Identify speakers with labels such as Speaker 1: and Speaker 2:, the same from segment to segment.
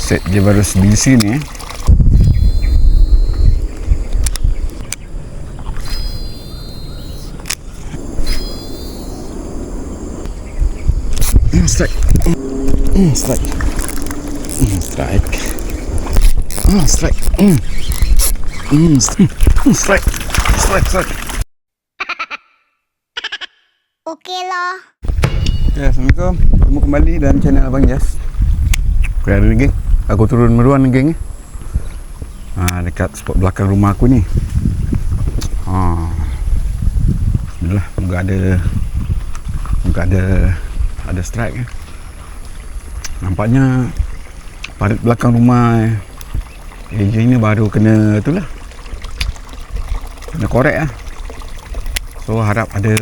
Speaker 1: Set dia baru di sini strike. Strike. Strike. Strike. Strike. Strike.
Speaker 2: Okey lah.
Speaker 1: Ya, Assalamualaikum. Bertemu kembali dalam channel Abang Jas. Okey, hari ni geng, aku turun meruan geng. Dekat spot belakang rumah aku ni. Bismillah, moga ada strike. Nampaknya parit belakang rumah AJ ni baru kena itulah. Kena korek lah. So harap ada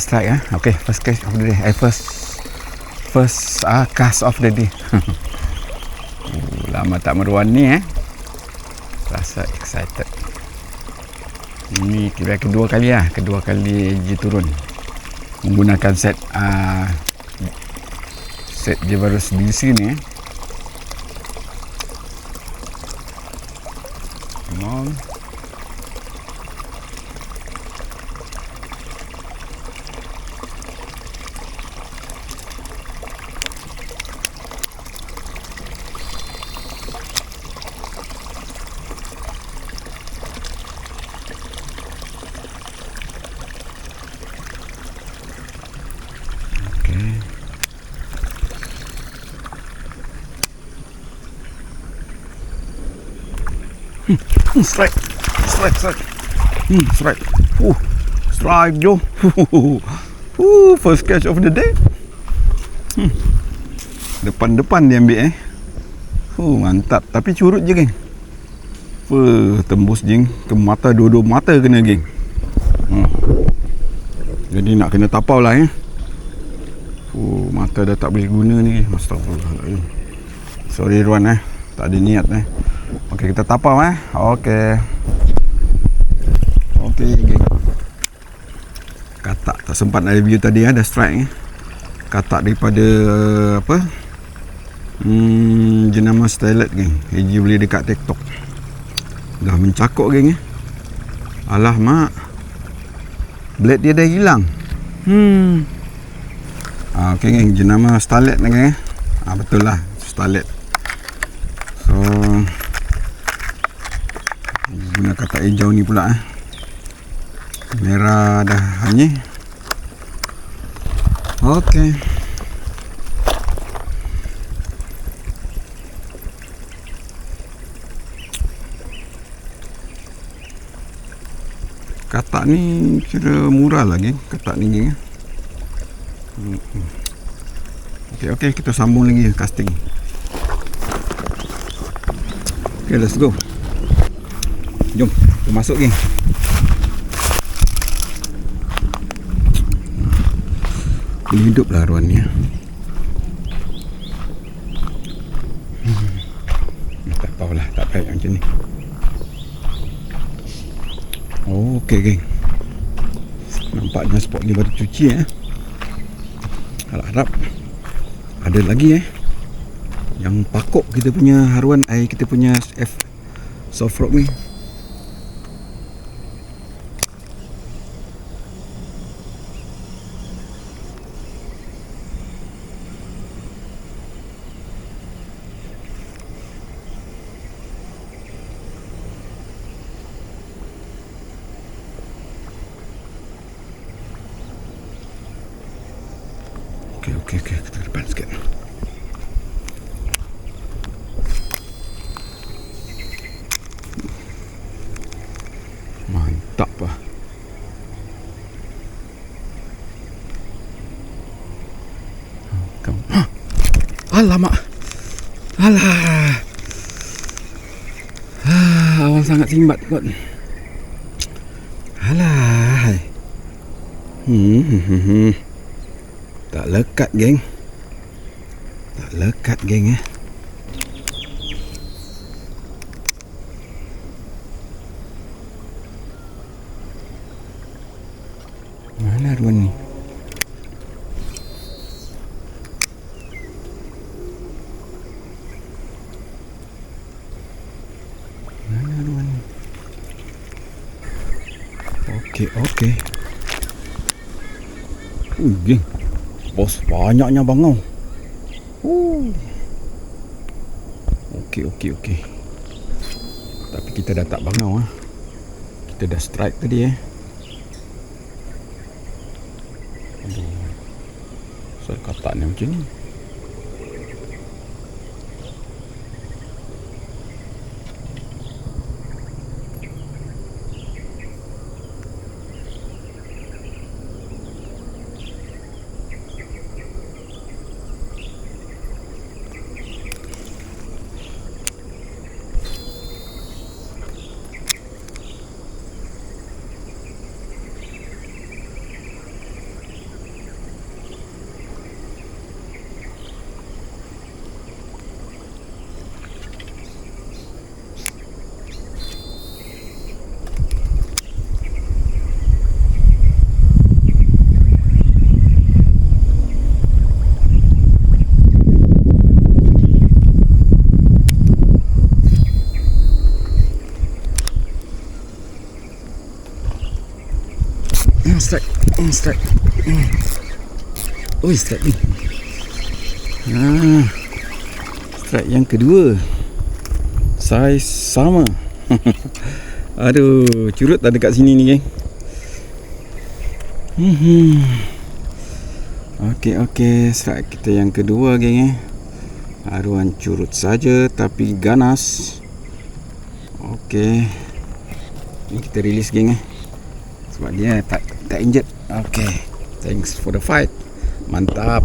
Speaker 1: strike ah. Okay, first cast of the day. First cast of the day. Lama tak meruan ni rasa excited. Ini kira kedua kali AJ turun menggunakan set dia baru di sini. Come on. Strike. Strike. Strike jo. First catch of the day. Depan dia ambil mantap. Tapi curut je geng. Tembus jeng ke mata, dua-dua mata kena geng. Jadi nak kena tapau lah mata dah tak boleh guna ni. Astagfirullahaladzim. Sorry Ruan tak ada niat Okey, kita tapau Okey geng. Katak tak sempat nak review tadi ada strike katak daripada jenama Starlet geng. AJ beli dekat TikTok. Dah mencakok geng Alah mak, blade dia dah hilang. Okey geng, jenama Starlet ni geng betul lah Starlet. So guna katak hijau ni pula merah dah hanyir. Okey, katak ni kira murah lagi katak ni geng. Okey, kita sambung lagi casting. Okay, let's go. Jom, kita masuk geng. Boleh hidup lah ruan ni tak apalah, tak baik macam ni. Okey geng, nampaknya spot ni baru cuci harap ada lagi yang pakok kita punya haruan kita punya soft rock ni. Okey, kita ke depan sikit. Mantap lah. Alamak. Alah. Awal sangat simbat kot. Alah. Tak lekat geng. Mana ruan ni? Okey. Geng. Bos, banyaknya bangau. Okey. Tapi kita dah tak bangau ah. Kita dah strike tadi Aduh. Saya kata ni macam ni. Strike. Strike ni. Strike yang kedua. Saiz sama. Aduh, curut tak dekat sini ni, geng. Okey, strike kita yang kedua, geng. Haruan curut saja tapi ganas. Okey. Ni kita release, geng. Sebab dia tak injet. Okay, thanks for the fight. Mantap.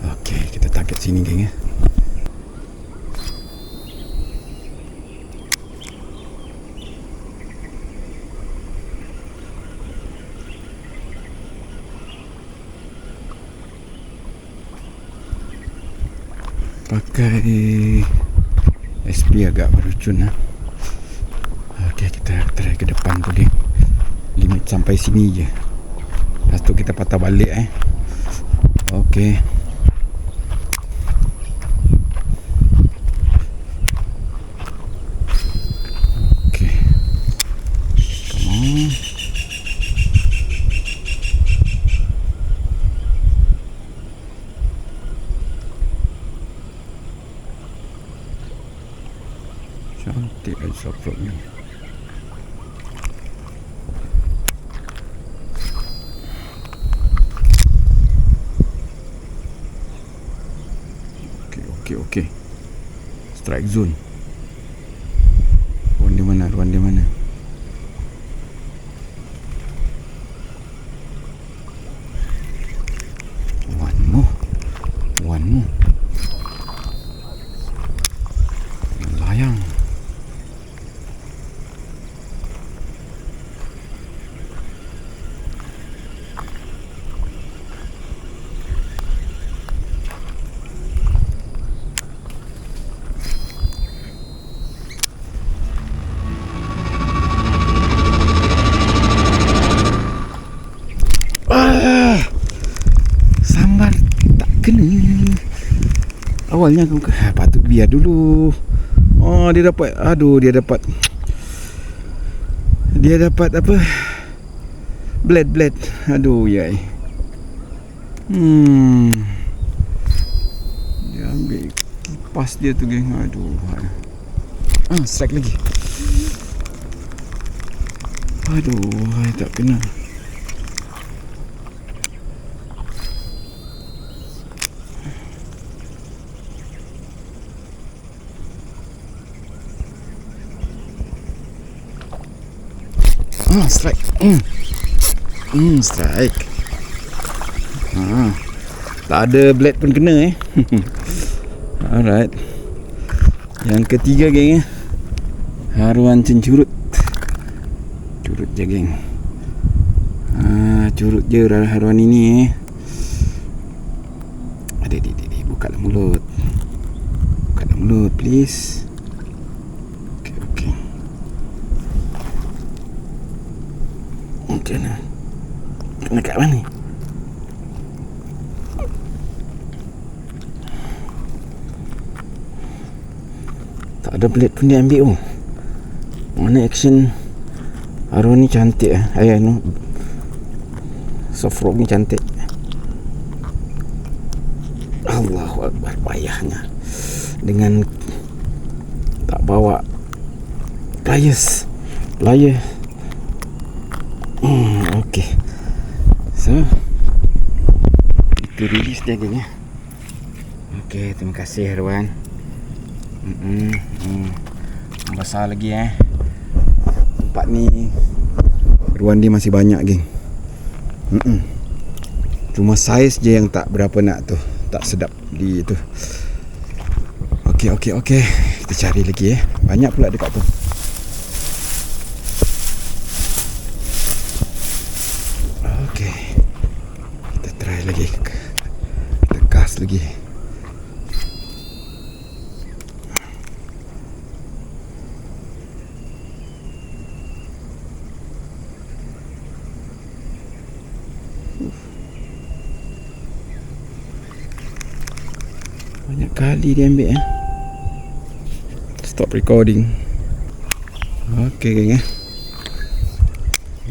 Speaker 1: Okay, kita target sini, geng. Pakai SP agak merucun Okey, kita try ke depan tu, geng. Limit sampai sini je. Lepas tu kita patah balik Okey. Come on. Cantik saprot ni. Okey. Strike zone. Ruang di mana? One more. Layang. Sambar tak kena. Awalnya aku patut biar dulu. Dia dapat apa? Blade. Aduh, yai. Dia ambil kipas dia tu, geng. Aduh. Strike lagi. Aduh, tak kena. Strike. Strike. Tak ada blade pun kena Alright. Yang ketiga, geng. Haruan cencurut. Curut je, geng. Curut je haruan ini Adik, bukalah mulut. Please. Okay. Macam mana? Kena kat mana? ada blade pun dia ambil. Mana action arwah ni cantik ayah no. Soft rock ni cantik. Allahu Akbar, payahnya dengan tak bawa pliers. Okay, so itu release dia geng ya. Okay, terima kasih Arwan. Besar lagi tempat ni. Ruan dia masih banyak geng. Cuma saiz je yang tak berapa nak tu, tak sedap di tu. Okey. Kita cari lagi banyak pula dekat tu. Okey, kita try lagi. Kita gas lagi. Banyak kali dia ambil Stop recording. Okay geng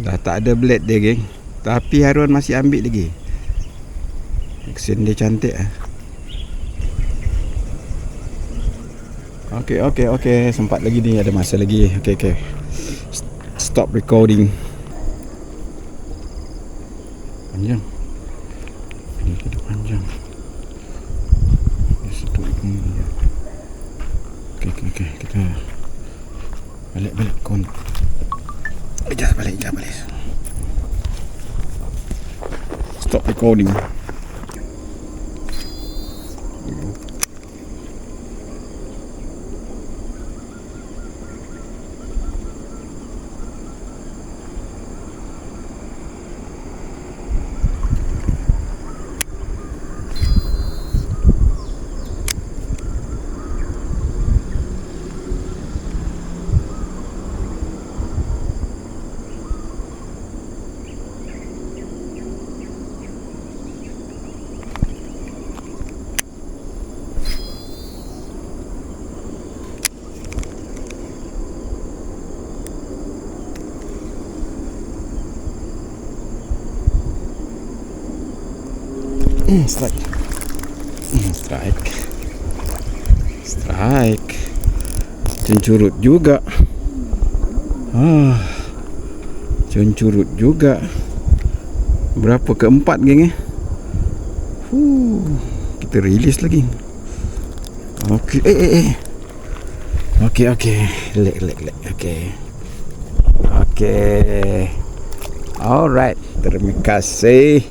Speaker 1: dah tak ada blade dia geng, tapi Harun masih ambil lagi. Action dia cantik Okay, sempat lagi ni, ada masa lagi. Okay. Stop recording. Panjang. Ini kita panjang. Okay, kita balik kon. Ejah balik. Stop recording. Strike. Cencurut juga. Cencurut juga. Berapa? Keempat geng Kita release lagi. Okay. Okay. Leg. Okay. Alright. Terima kasih.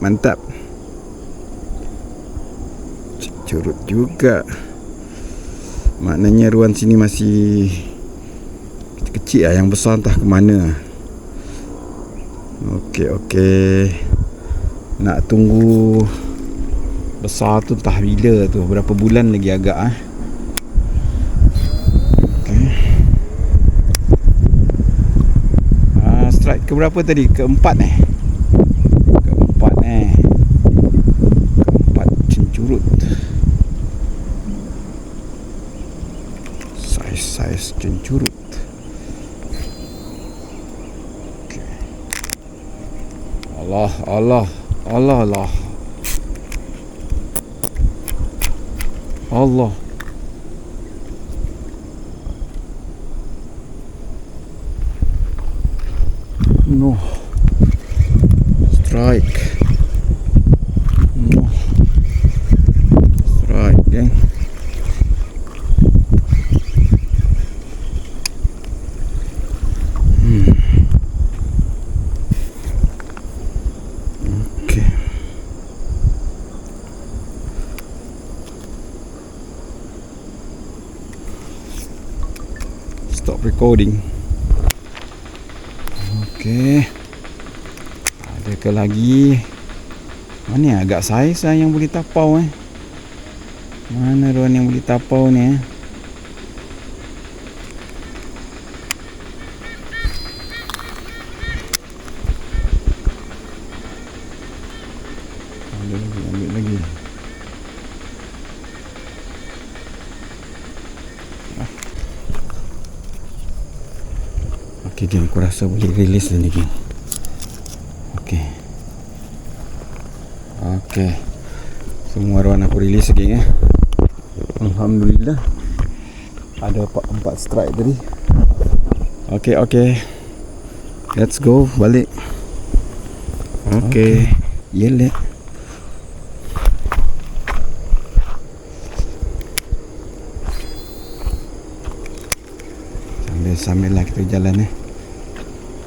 Speaker 1: Mantap. Curut juga. Maknanya ruan sini masih kecil yang besar entah ke mana. Okey. Nak tunggu besar tu entah bila tu, berapa bulan lagi agak Okay. Strike ke berapa tadi? Keempat keempat cencurut. Saiz cencurut. Okay. Allah. No. Strike, geng. Okay. Stop recording. Okay. Adakah lagi? Mana agak saiz yang boleh tapau Mana ruan yang boleh tapau ni Ambil lagi. Okay geng, aku rasa boleh release dah ni geng. Okay. Okay, semua arwan aku release geng ya. Alhamdulillah. Ada 4 strike tadi. Okay. Let's go balik. Okay. Yele. Sambil lah kita jalan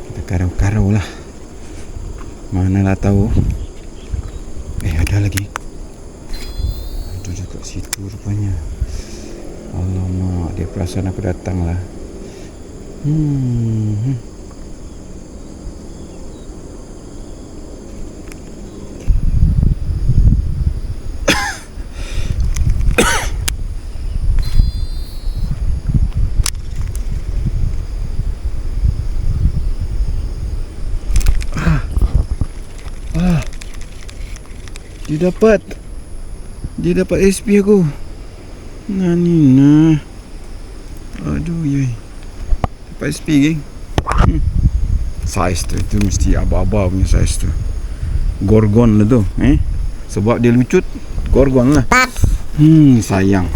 Speaker 1: kita karau-karau lah. Mana lah tahu. Ada lagi. Ada dekat situ rupanya. Alamak, dia perasan aku datang lah. Dia dapat SP aku. Nani. Aduh yai. Dapat SP geng. Saiz tu itu mesti aba-aba punya saiz tu. Gorgon lah tu, sebab dia lucut, gorgon lah. Sayang.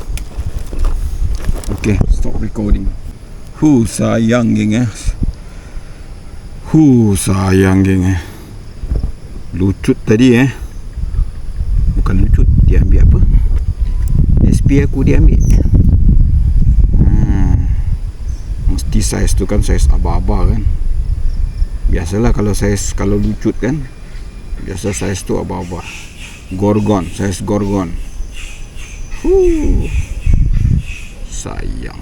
Speaker 1: Okay, stop recording. Sayang geng sayang geng lucut tadi bukan lucut, dia ambil apa? SP aku dia ambil. Mesti saiz tu kan saiz aba-aba kan. Biasalah kalau lucut kan, biasa saiz tu aba-aba. Gorgon, saiz gorgon. Sayang.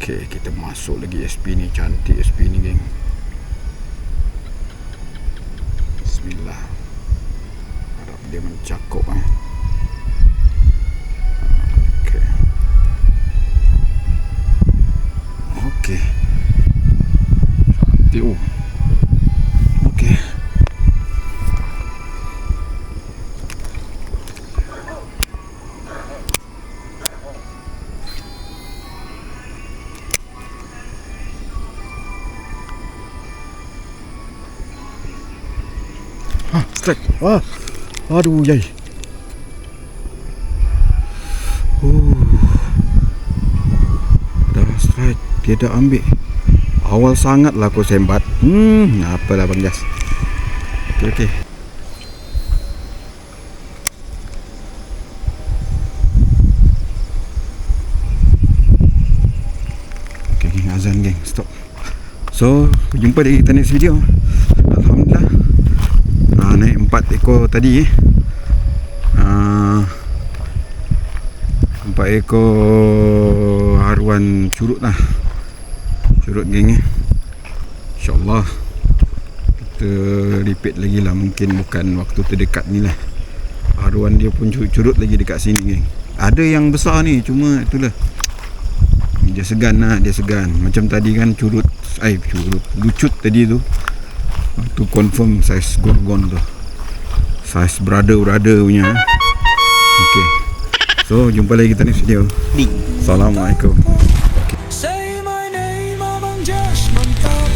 Speaker 1: Okay, kita masuk lagi SP ni. Cantik SP ni geng. Bismillah. Harap dia mencakup Okay. Cantik. Okay. Strike. Aduh yai. Dah strike. Dia dah ambil. Awal sangat lah aku sembat. Apalah Bang Jas. Okay. Okay geng, azan geng. Stop. So, jumpa di kita next video. Alhamdulillah. Naik 4 ekor tadi 4 ekor haruan curut lah. Curut geng InsyaAllah kita repeat lagi lah. Mungkin bukan waktu terdekat ni lah. Haruan dia pun curut lagi dekat sini geng. Ada yang besar ni, cuma itulah dia segan lah. Dia segan. Macam tadi kan lucut tadi tu. Tu confirm saiz gorgon tu. Saiz brother punya. Okay. So jumpa lagi kita next video. Assalamualaikum.
Speaker 3: Say my name, Abang Josh. Mantap.